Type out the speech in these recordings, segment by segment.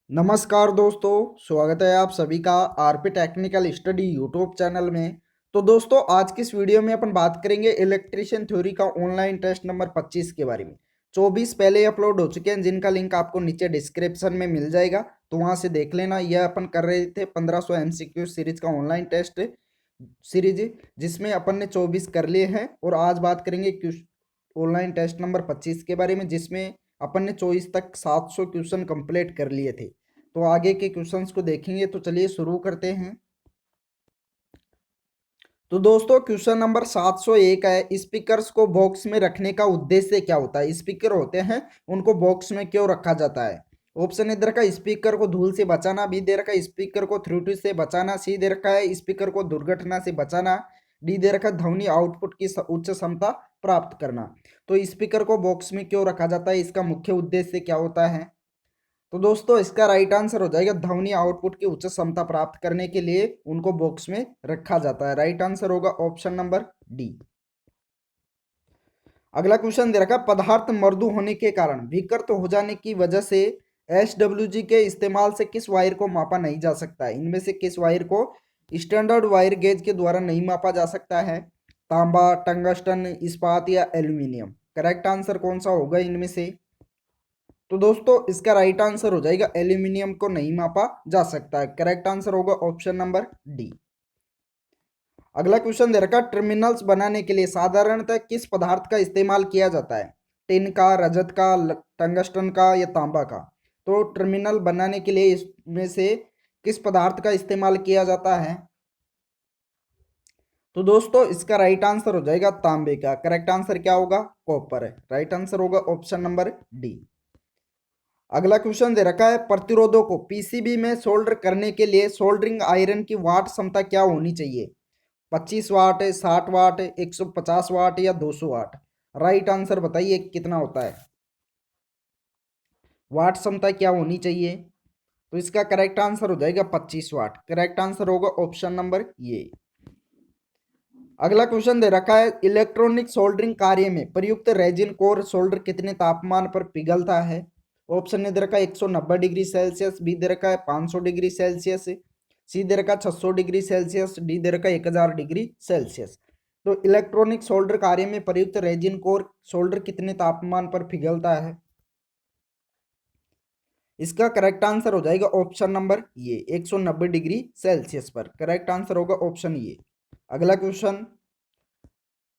नमस्कार दोस्तों, स्वागत है आप सभी का RP technical study YouTube channel में। तो दोस्तों, आज की इस वीडियो में अपन बात करेंगे इलेक्ट्रीशियन थ्योरी का ऑनलाइन टेस्ट नंबर 25 के बारे में। 24 पहले अपलोड हो चुके हैं, जिनका लिंक आपको नीचे डिस्क्रिप्शन में मिल जाएगा, तो वहां से देख लेना। यह अपन कर रहे थे 1500 एमसीक्यू सीरीज का ऑनलाइन टेस्ट सीरीज, जिसमें अपन ने 24 कर लिए हैं। और आज बात करेंगे ऑनलाइन टेस्ट नंबर 25 के बारे में, जिसमें अपन ने 24 तक 700 क्वेश्चन कंप्लीट कर लिए थे। तो आगे के क्वेश्चंस को देखेंगे, तो चलिए शुरू करते हैं। तो दोस्तों, क्वेश्चन नंबर 701 है, स्पीकर्स को बॉक्स में रखने का उद्देश्य क्या होता है। स्पीकर होते हैं, उनको बॉक्स में क्यों रखा जाता है। ऑप्शन इधर का स्पीकर को धूल से बचाना, बी दे रखा है स्पीकर को त्रुटि से बचाना, सी दे रखा है स्पीकर को दुर्घटना से बचाना, डी दे रखा है ध्वनि आउटपुट की उच्च क्षमता प्राप्त करना। तो स्पीकर को बॉक्स में क्यों रखा जाता है, इसका मुख्य उद्देश्य क्या होता है। तो दोस्तों, इसका राइट आंसर हो जाएगा ध्वनि आउटपुट की उच्च क्षमता प्राप्त करने के लिए उनको बॉक्स में रखा जाता है। राइट आंसर होगा ऑप्शन नंबर डी। अगला क्वेश्चन दे रखा है, पदार्थ मृदु होने के कारण विकृत हो जाने की वजह से एसडब्ल्यूजी के इस्तेमाल से किस वायर को मापा नहीं जा सकता है। इनमें से किस वायर को स्टैंडर्ड वायर गेज के द्वारा नहीं मापा जा सकता है। तांबा, टंगस्टन, इस्पात या एल्यूमिनियम। करेक्ट आंसर कौन सा होगा इनमें से। तो दोस्तों, इसका राइट आंसर हो जाएगा एल्यूमिनियम को नहीं मापा जा सकता है। करेक्ट आंसर होगा ऑप्शन नंबर डी। अगला क्वेश्चन दे रखा, टर्मिनल्स बनाने के लिए साधारणतः किस पदार्थ का इस्तेमाल किया जाता है। टिन का, रजत का, टंगस्टन का या तांबा का। तो टर्मिनल बनाने के लिए इसमें से किस पदार्थ का इस्तेमाल किया जाता है। तो दोस्तों, इसका राइट आंसर हो जाएगा तांबे का। करेक्ट आंसर क्या होगा, कॉपर है। राइट आंसर होगा ऑप्शन नंबर डी। अगला क्वेश्चन दे रखा है, प्रतिरोधों को पीसीबी में सोल्डर करने के लिए सोल्डरिंग आयरन की वाट क्षमता क्या होनी चाहिए। 25 वाट, 60 वाट, 150 वाट या 200 वाट। राइट आंसर बताइए कितना होता है, वाट क्षमता क्या होनी चाहिए। तो इसका करेक्ट आंसर हो जाएगा 25 वाट। करेक्ट आंसर होगा ऑप्शन नंबर ये। अगला क्वेश्चन दे रखा है, इलेक्ट्रॉनिक सोल्डरिंग कार्य में प्रयुक्त रेजिन कोर सोल्डर कितने तापमान पर पिघलता है। ऑप्शन ने दे रखा है 190 डिग्री सेल्सियस, बी दे रखा है 500 डिग्री सेल्सियस, सी दे रखा है 600 डिग्री सेल्सियस, डी दे रखा है 1000 डिग्री सेल्सियस। तो इलेक्ट्रॉनिक सोल्डर कार्य में प्रयुक्त रेजिन कोर सोल्डर कितने तापमान पर पिघलता है। इसका करेक्ट आंसर हो जाएगा ऑप्शन नंबर ये, 190 डिग्री सेल्सियस पर। करेक्ट आंसर होगा ऑप्शन ये। अगला क्वेश्चन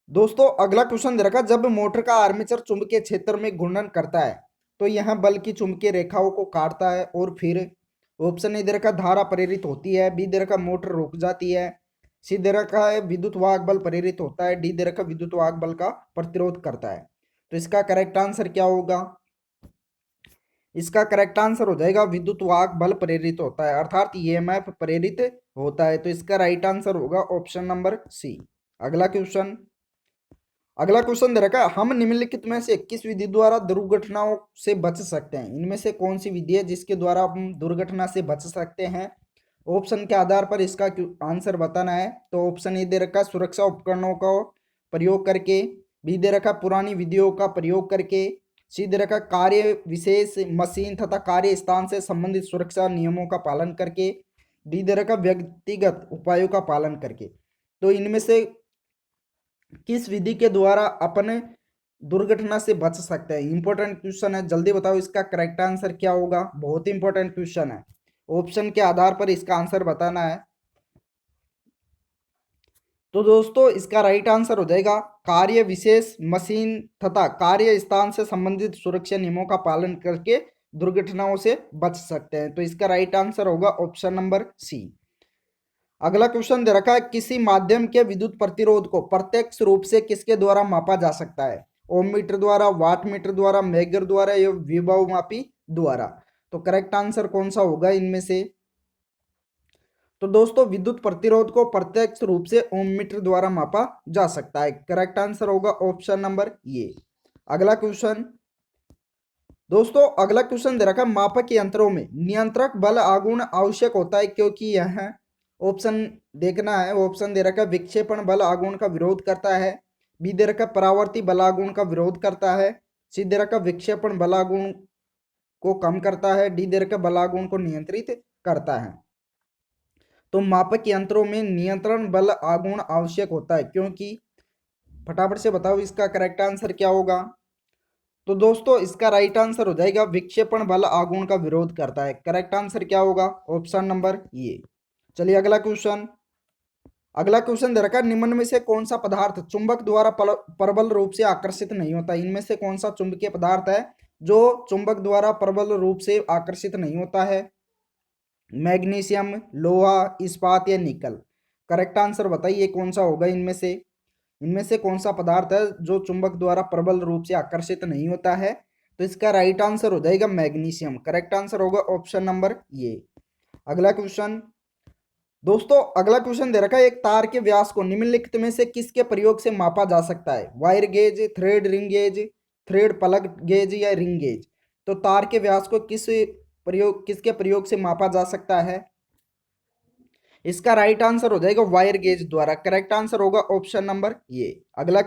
दोस्तों, अगला क्वेश्चन दे रखा, जब मोटर का आर्मेचर चुंबकीय क्षेत्र में घूर्णन करता है तो यह बल की चुंबकीय रेखाओं को काटता है। और फिर ऑप्शन ए दे रखा धारा प्रेरित होती है, बी दे रखा मोटर रुक जाती है, सी दे रखा है विद्युत वाहक बल प्रेरित होता है, डी दे रखा विद्युत वाहक बल का प्रतिरोध करता है। तो इसका करेक्ट आंसर क्या होगा। इसका करेक्ट आंसर हो जाएगा विद्युत वाहक बल प्रेरित होता है, अर्थात ईएमएफ प्रेरित होता है। तो इसका राइट आंसर होगा ऑप्शन नंबर सी। अगला क्वेश्चन दे रखा है, हम निम्नलिखित में से किस विधि द्वारा दुर्घटनाओं से बच सकते हैं। इनमें से कौन सी विधि है जिसके द्वारा हम दुर्घटना से बच सकते हैं। ऑप्शन के आधार पर इसका आंसर बताना है। तो ऑप्शन ए दे रखा, सुरक्षा उपकरणों का प्रयोग करके, बी दे रखा पुरानी विधियों का प्रयोग करके, सी दे रखा कार्य विशेष मशीन तथा कार्य स्थान से संबंधित सुरक्षा नियमों का पालन करके, डी दे रखा व्यक्तिगत उपायों का पालन करके। तो इनमें से किस विधि के द्वारा अपने दुर्घटना से बच सकते हैं। इंपॉर्टेंट क्वेश्चन है, जल्दी बताओ इसका करेक्ट आंसर क्या होगा। बहुत इंपॉर्टेंट क्वेश्चन है, ऑप्शन के आधार पर इसका आंसर बताना है। तो दोस्तों, इसका राइट आंसर हो जाएगा कार्य विशेष मशीन तथा कार्य स्थान से संबंधित सुरक्षा नियमों का पालन करके दुर्घटनाओं से बच सकते हैं। तो इसका राइट आंसर होगा ऑप्शन नंबर सी। अगला क्वेश्चन दे रखा है, किसी माध्यम के विद्युत प्रतिरोध को प्रत्यक्ष रूप से किसके द्वारा मापा जा सकता है। ओम मीटर द्वारा, वाट मीटर द्वारा, मेगर द्वारा या विभव मापी द्वारा। तो करेक्ट आंसर कौन सा होगा इनमें से। तो दोस्तों, विद्युत प्रतिरोध को प्रत्यक्ष रूप से ओम मीटर द्वारा मापा जा सकता है। करेक्ट आंसर होगा ऑप्शन नंबर ये। अगला क्वेश्चन दोस्तों, अगला क्वेश्चन दे रखा है, मापक यंत्रों में नियंत्रक बल आघूर्ण आवश्यक होता है क्योंकि यह ऑप्शन देखना है। ऑप्शन दे रखा है, विक्षेपण बल आघूर्ण का विरोध करता है, बी दे रखा है परावर्ती बल आघूर्ण का विरोध करता है, सी दे रखा है विक्षेपण बल आघूर्ण को कम करता है, डी दे रखा है बल आघूर्ण को नियंत्रित करता है। तो मापक यंत्रों में नियंत्रण बल आघूर्ण आवश्यक होता है, क्योंकि फटाफट से बताओ इसका करेक्ट आंसर क्या होगा। तो दोस्तों इसका राइट आंसर हो जाएगा विक्षेपण बल आघूर्ण का विरोध करता है। करेक्ट आंसर क्या होगा, ऑप्शन नंबर ये। चलिए अगला क्वेश्चन दे रखा है, निम्न में से कौन सा पदार्थ चुंबक द्वारा प्रबल रूप से आकर्षित नहीं होता। इनमें से कौन सा चुंबकीय पदार्थ है जो चुंबक द्वारा प्रबल रूप से आकर्षित नहीं होता है। मैग्नीशियम, लोहा, इस्पात या निकल। करेक्ट आंसर बताइए कौन सा होगा इनमें से कौन सा पदार्थ है जो चुंबक द्वारा प्रबल रूप से आकर्षित नहीं होता है। तो इसका राइट आंसर हो जाएगा मैग्नीशियम। करेक्ट आंसर होगा ऑप्शन नंबर ये। अगला क्वेश्चन दोस्तों, अगला क्वेश्चन दे रखा है, एक तार के व्यास को निम्नलिखित में से किसके प्रयोग से मापा जा सकता है। Wire gauge, thread ring gauge, thread plug gauge या रिंग गेज। तो तार के व्यास को किसके प्रयोग से मापा जा सकता है। इसका राइट आंसर हो जाएगा वायर गेज द्वारा। करेक्ट आंसर होगा ऑप्शन नंबर ये। अगला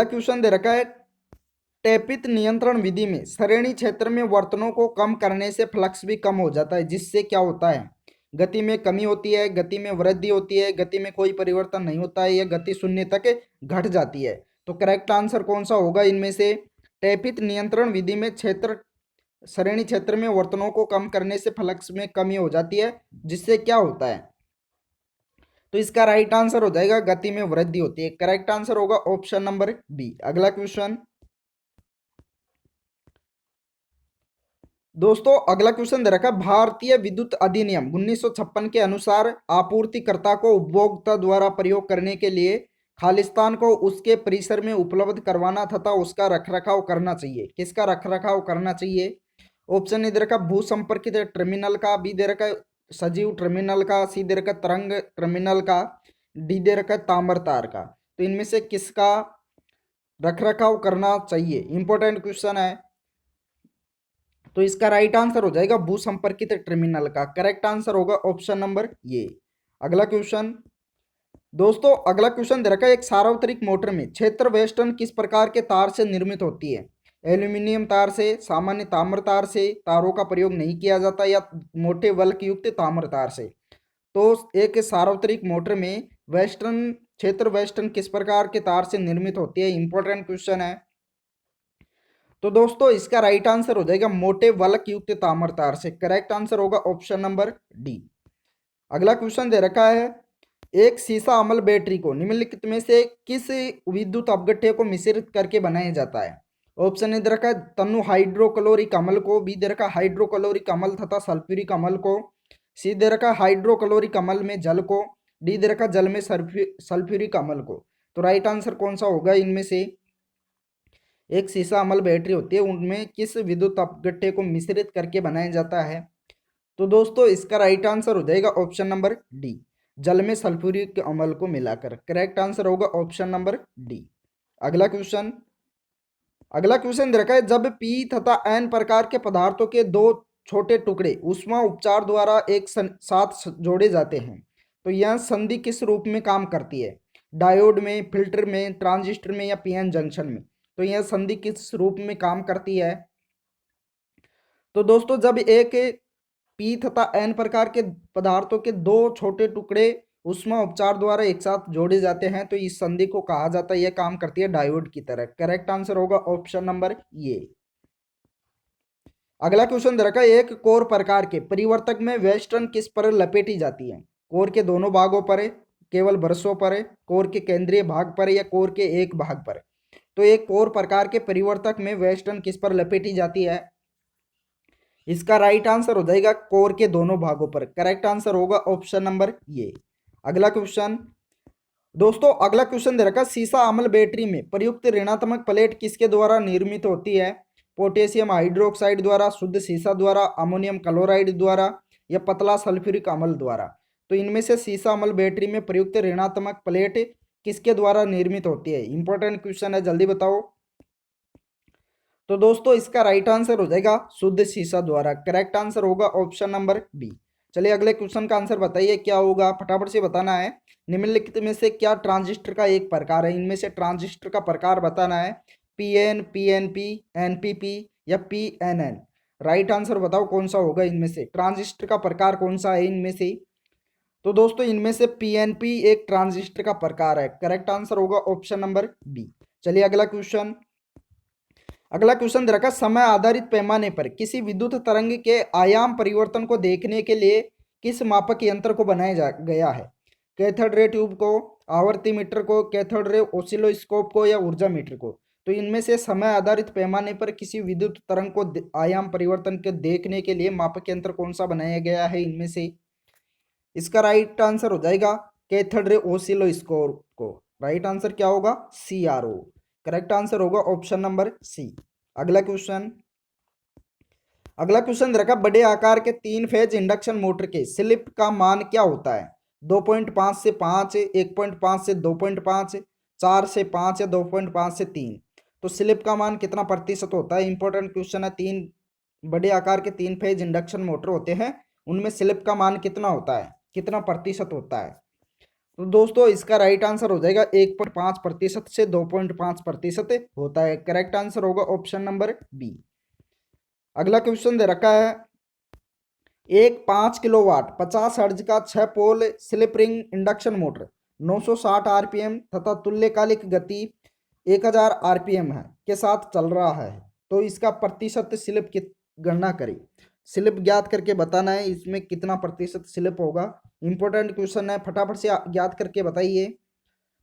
क्वेश्चन दे रखा है, टैपित नियंत्रण विधि में श्रेणी क्षेत्र में वर्तनों को कम करने से फ्लक्स भी कम हो जाता है, जिससे क्या होता है, गति में कमी होती है, गति में वृद्धि होती है, गति में कोई परिवर्तन नहीं होता है, या गति शून्य तक घट जाती है। तो करेक्ट आंसर कौन सा होगा इनमें से। टैपित नियंत्रण विधि में श्रेणी क्षेत्र में वर्तनों को कम करने से फ्लक्स में कमी हो जाती है, जिससे क्या होता है। तो इसका राइट आंसर हो जाएगा गति में वृद्धि होती है। करेक्ट आंसर होगा ऑप्शन नंबर बी। अगला क्वेश्चन दोस्तों, अगला क्वेश्चन दे रखा है, भारतीय विद्युत अधिनियम 1956 के अनुसार आपूर्तिकर्ता को उपभोक्ता द्वारा प्रयोग करने के लिए खालिस्तान को उसके परिसर में उपलब्ध करवाना तथा उसका रखरखाव करना चाहिए। किसका रखरखाव करना चाहिए। ऑप्शन ए दे रखा भू संपर्कित टर्मिनल का, बी दे रखा सजीव टर्मिनल का, सी दे रखा तरंग टर्मिनल का, डी दे रखा ताम्र तार का। तो इनमें से किसका रखरखाव करना चाहिए, इंपॉर्टेंट क्वेश्चन है। तो इसका राइट आंसर हो जाएगा भू संपर्कित टर्मिनल का। करेक्ट आंसर होगा ऑप्शन नंबर ये। अगला क्वेश्चन दोस्तों, अगला क्वेश्चन दे रखा है, एक सार्वत्रिक मोटर में क्षेत्र वेस्टर्न किस प्रकार के तार से निर्मित होती है। एल्यूमिनियम तार से, सामान्य ताम्र तार से, तारों का प्रयोग नहीं किया जाता, या मोटे वल्क युक्त ताम्र तार से। तो एक सार्वत्रिक मोटर में क्षेत्र वेस्टर्न किस प्रकार के तार से निर्मित होती है, इंपॉर्टेंट क्वेश्चन है। तो दोस्तों इसका राइट आंसर हो जाएगा मोटे वल्क युक्त ताम्र तार से। करेक्ट आंसर होगा ऑप्शन नंबर डी। अगला क्वेश्चन दे रखा है, एक सीसा अम्ल बैटरी को निम्नलिखित में से किस विद्युत अपघट्य को मिश्रित करके बनाया जाता है। ऑप्शन ए दे रखा है तनु हाइड्रोक्लोरिक अम्ल को, बी दे रखा हाइड्रोक्लोरिक अम्ल तथा सल्फ्यूरिक अम्ल को, सी दे रखा हाइड्रोक्लोरिक अम्ल में जल को, डी दे रखा जल में सल्फ्यूरिक अम्ल को। तो राइट आंसर कौन सा होगा इनमें से। एक सीसा अम्ल बैटरी होती है, उनमें किस विद्युत अपघट्य को मिश्रित करके बनाया जाता है। तो दोस्तों इसका राइट आंसर हो जाएगा ऑप्शन नंबर डी, जल में सल्फ्यूरिक अम्ल को मिलाकर। करेक्ट आंसर होगा ऑप्शन नंबर डी। अगला क्वेश्चन दे रखा है, जब पी तथा एन प्रकार के पदार्थों के दो छोटे टुकड़े ऊष्मा उपचार द्वारा एक साथ जोड़े जाते हैं, तो यह संधि किस रूप में काम करती है। डायोड में, फिल्टर में, ट्रांजिस्टर में, या पीएन जंक्शन में। तो यह संधि किस रूप में काम करती है। तो दोस्तों जब एक पी तथा एन प्रकार के पदार्थों के दो छोटे टुकड़े ऊष्मा उपचार द्वारा एक साथ जोड़े जाते हैं, तो इस संधि को कहा जाता है, यह काम करती है डायोड की तरह। करेक्ट आंसर होगा ऑप्शन नंबर ये। अगला क्वेश्चन दे रखा है, एक कोर प्रकार के परिवर्तक में वेस्टर्न किस पर लपेटी जाती है। कोर के दोनों भागों पर, केवल ब्रशों पर, कोर के केंद्रीय भाग पर, या कोर के एक भाग पर। तो एक कोर प्रकार के परिवर्तक में वेस्टर्न किस पर लपेटी जाती है। इसका राइट आंसर हो जाएगा कोर के दोनों भागों पर। करेक्ट आंसर होगा ऑप्शन नंबर ये। अगला क्वेश्चन दोस्तों, अगला क्वेश्चन दे रखा, सीसा अम्ल बैटरी में प्रयुक्त ऋणात्मक प्लेट किसके द्वारा निर्मित होती है। पोटेशियम हाइड्रोक्साइड द्वारा, शुद्ध सीसा द्वारा, अमोनियम क्लोराइड द्वारा, या पतला सल्फ्यूरिक अम्ल द्वारा। तो इनमें से सीसा अम्ल बैटरी में प्रयुक्त ऋणात्मक प्लेट किसके द्वारा निर्मित होती है, इंपॉर्टेंट क्वेश्चन है, जल्दी बताओ। तो दोस्तों इसका राइट आंसर हो जाएगा शुद्ध सीसा द्वारा। करेक्ट आंसर होगा ऑप्शन नंबर बी। चलिए अगले क्वेश्चन का आंसर बताइए क्या होगा, फटाफट से बताना है। निम्नलिखित में से क्या ट्रांजिस्टर का एक प्रकार है। इनमें से ट्रांजिस्टर का प्रकार बताना है। पीएन, पीएनपी, एनपीपी या पीएनएन? राइट आंसर बताओ कौन सा होगा इनमें से, ट्रांजिस्टर का प्रकार कौन सा है इनमें से? तो दोस्तों इनमें से पीएनपी एक ट्रांजिस्टर का प्रकार है, करेक्ट आंसर होगा ऑप्शन नंबर बी। चलिए अगला क्वेश्चन। अगला क्वेश्चन दे रखा, समय आधारित पैमाने पर किसी विद्युत तरंग के आयाम परिवर्तन को देखने के लिए किस मापक यंत्र को बनाया गया है? कैथोड रे ट्यूब को, आवर्ती मीटर को, कैथोड रे ऑसिलोस्कोप को या ऊर्जा मीटर को? तो इनमें से समय आधारित पैमाने पर किसी विद्युत तरंग को आयाम परिवर्तन के देखने के लिए मापक यंत्र कौन सा बनाया गया है इनमें से? इसका राइट आंसर हो जाएगा कैथोड रे ऑसिलोस्कोप को। राइट आंसर क्या होगा? CRO। करेक्ट आंसर होगा ऑप्शन नंबर सी। अगला क्वेश्चन। अगला क्वेश्चन रखा, बड़े आकार के 3 फेज इंडक्शन मोटर के स्लिप का मान क्या होता है? 2.5 से 5, 1.5 से 2.5, 4 से 5 या 2.5 से 3? तो स्लिप का मान कितना प्रतिशत होता है? इंपॉर्टेंट क्वेश्चन है। तीन बड़े आकार के 3 फेज इंडक्शन मोटर होते हैं, उनमें स्लिप का मान कितना होता है, कितना प्रतिशत होता है? तो दोस्तों इसका राइट आंसर हो जाएगा 1.5% से 2.5% होता है। करेक्ट आंसर होगा ऑप्शन नंबर बी। अगला क्वेश्चन दे रखा है, एक 5 किलोवाट 50 हर्ट्ज का 6 pole slip ring induction motor 960 RPM तथा तुल्यकालिक गति 1000 आरपीएम है के साथ चल रहा है, तो इसका प्रतिशत स्लिप की गणना करें। स्लिप ज्ञात करके बताना है, इसमें कितना प्रतिशत स्लिप होगा। इंपॉर्टेंट क्वेश्चन है, फटाफट से ज्ञात करके बताइए,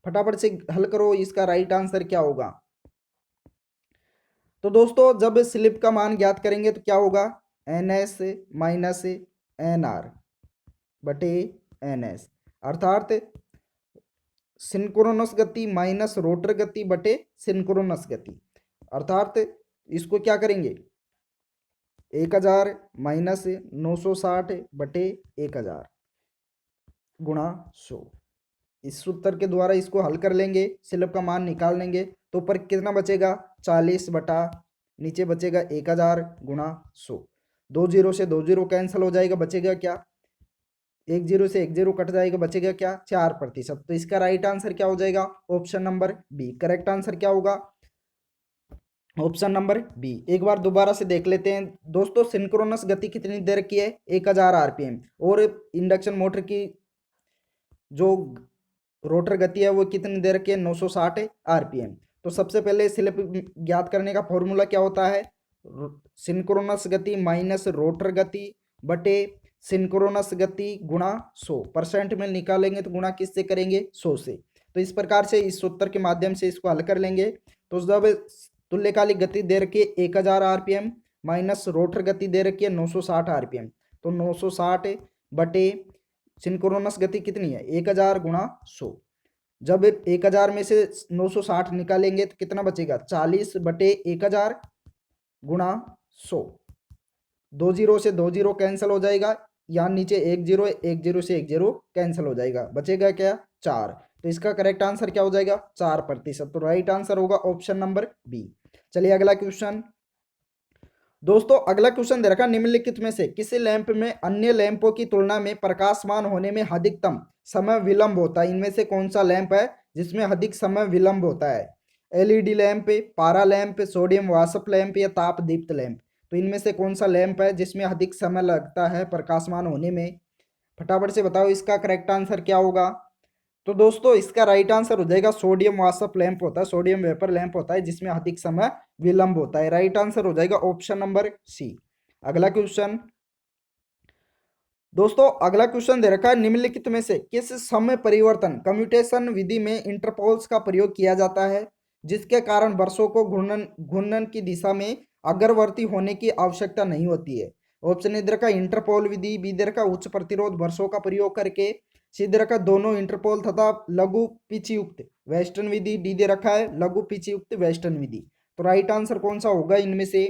फटाफट से हल करो, इसका राइट आंसर क्या होगा? तो दोस्तों जब स्लिप का मान ज्ञात करेंगे तो क्या होगा? NS माइनस NR बटे NS, अर्थात सिंक्रोनस गति माइनस रोटर गति बटे सिंक्रोनस गति, अर्थात इसको क्या करेंगे? 1000 माइनस 960 बटे 1000 गुणा 100। इस सूत्र के द्वारा इसको हल कर लेंगे, स्लिप का मान निकाल लेंगे, तो ऊपर कितना बचेगा? 40 बटा नीचे बचेगा 1000 गुणा 100। 2 जीरो से 2 जीरो कैंसिल हो जाएगा, बचेगा क्या? 1 जीरो से 1 जीरो कट जाएगा, बचेगा क्या? 4%। तो इसका राइट आंसर क्या हो जाएगा? Option number B. Correct answer क्या होगा? Option number B. एक बार दोबारा से देख लेते हैं दोस्तों, सिंक्रोनस गति कितनी देर की है? 1000 आरपीएम, और इंडक्शन मोटर की जो रोटर गति है वो कितनी देर की है? 960 आरपीएम। तो सबसे पहले स्लिप ज्ञात करने का फॉर्मूला क्या होता है? सिंक्रोनस गति माइनस रोटर गति बटे सिंक्रोनस गति गुणा 100%। में निकालेंगे तो गुणा किससे करेंगे? 100 से। तो इस प्रकार से इस सूत्र के माध्यम से इसको हल कर लेंगे। तो जब तुल्यकालिक गति दे रखी है 1000 आरपीएम माइनस रोटर गति दे रखी है 960 आरपीएम, तो 960 बटे सिंक्रोनस गति कितनी है? 1000 गुणा 100। जब 1000 में से 960 निकालेंगे तो कितना बचेगा? 40 बटे 1000 गुणा 100। 2 जीरो से 2 जीरो कैंसिल हो जाएगा, यहाँ नीचे 1 जीरो, 1 जीरो से 1 जीरो कैंसिल हो जाएगा, बचेगा क्या? 4। तो इसका करेक्ट आंसर क्या हो जाएगा? 4%। तो राइट आंसर होगा ऑप्शन नंबर बी। चलिए अगला क्वेश्चन। दोस्तों अगला क्वेश्चन दे रखा, निम्नलिखित में से किसी लैंप में अन्य लैंपों की तुलना में प्रकाशमान होने में अधिकतम समय विलंब होता है? इनमें से कौन सा लैंप है जिसमें अधिक समय विलंब होता है? LED लैंप, पारा लैंप, सोडियम वाष्प लैंप या ताप दीप्त लैंप? तो इनमें से कौन सा लैंप है जिसमें अधिक समय लगता है प्रकाशमान होने में? फटाफट से बताओ, इसका करेक्ट आंसर क्या होगा? तो दोस्तों इसका राइट आंसर हो जाएगा सोडियम वाष्प लैंप होता है, सोडियम वेपर लैंप होता है जिसमें अधिक समय विलंब होता है। राइट आंसर हो जाएगा ऑप्शन नंबर सी। अगला क्वेश्चन। दोस्तों अगला क्वेश्चन दे रखा है, निम्नलिखित में से किस समय परिवर्तन कम्यूटेशन विधि में इंटरपोल्स का प्रयोग किया जाता है जिसके कारण वर्षों को घूर्णन की दिशा में अग्रवर्ती होने की आवश्यकता नहीं होती है? ऑप्शन ए दे रखा इंटरपोल विधि, बी दे रखा उच्च प्रतिरोध वर्षों का प्रयोग करके, सी दे रखा दोनों इंटरपोल तथा लघु पिच युक्त वेस्टर्न विधि, डी दे रखा है लघु पिच युक्त वेस्टर्न विधि। तो राइट आंसर कौन सा होगा इनमें से?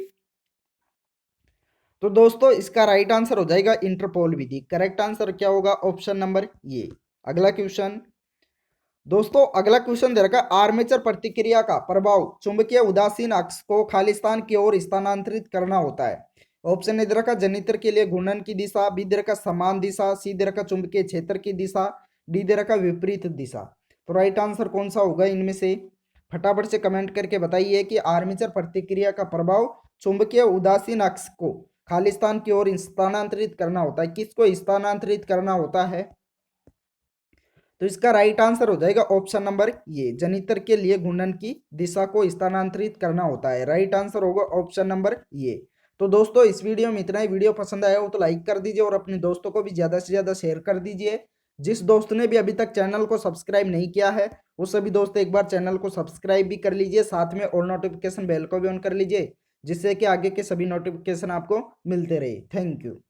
तो दोस्तों इसका राइट आंसर हो जाएगा इंटरपोल विधि। करेक्ट आंसर क्या होगा? ऑप्शन नंबर ये। अगला क्वेश्चन। दोस्तों अगला क्वेश्चन दे रखा है, आर्मेचर प्रतिक्रिया का प्रभाव चुंबकीय उदासीन अक्ष को खालिस्तान की ओर स्थानांतरित करना होता है। ऑप्शन ए दे रखा जनित्र के लिए घूर्णन की दिशा, बी दे रखा समान दिशा, सी दे रखा चुंबकीय क्षेत्र की दिशा, डी दे रखा विपरीत दिशा। तो राइट आंसर कौन सा होगा इनमें से? फटाफट से कमेंट करके बताइए कि आर्मेचर प्रतिक्रिया का प्रभाव चुंबकीय उदासीन अक्ष को खालिस्तान की ओर स्थानांतरित करना होता है। किसको स्थानांतरित करना होता है? तो इसका राइट आंसर हो जाएगा ऑप्शन नंबर ये, जनित्र के लिए घूर्णन की दिशा को स्थानांतरित करना होता है। राइट आंसर होगा ऑप्शन नंबर ये। तो दोस्तों इस वीडियो में इतना ही। वीडियो पसंद आया हो तो लाइक कर दीजिए और अपने दोस्तों को भी ज्यादा से ज्यादा शेयर कर दीजिए। जिस दोस्त ने भी अभी तक चैनल को सब्सक्राइब नहीं किया है वो सभी दोस्त एक बार चैनल को सब्सक्राइब भी कर लीजिए, साथ में ऑल नोटिफिकेशन बेल को भी ऑन कर लीजिए, जिससे कि आगे के सभी नोटिफिकेशन आपको मिलते रहे। Thank you.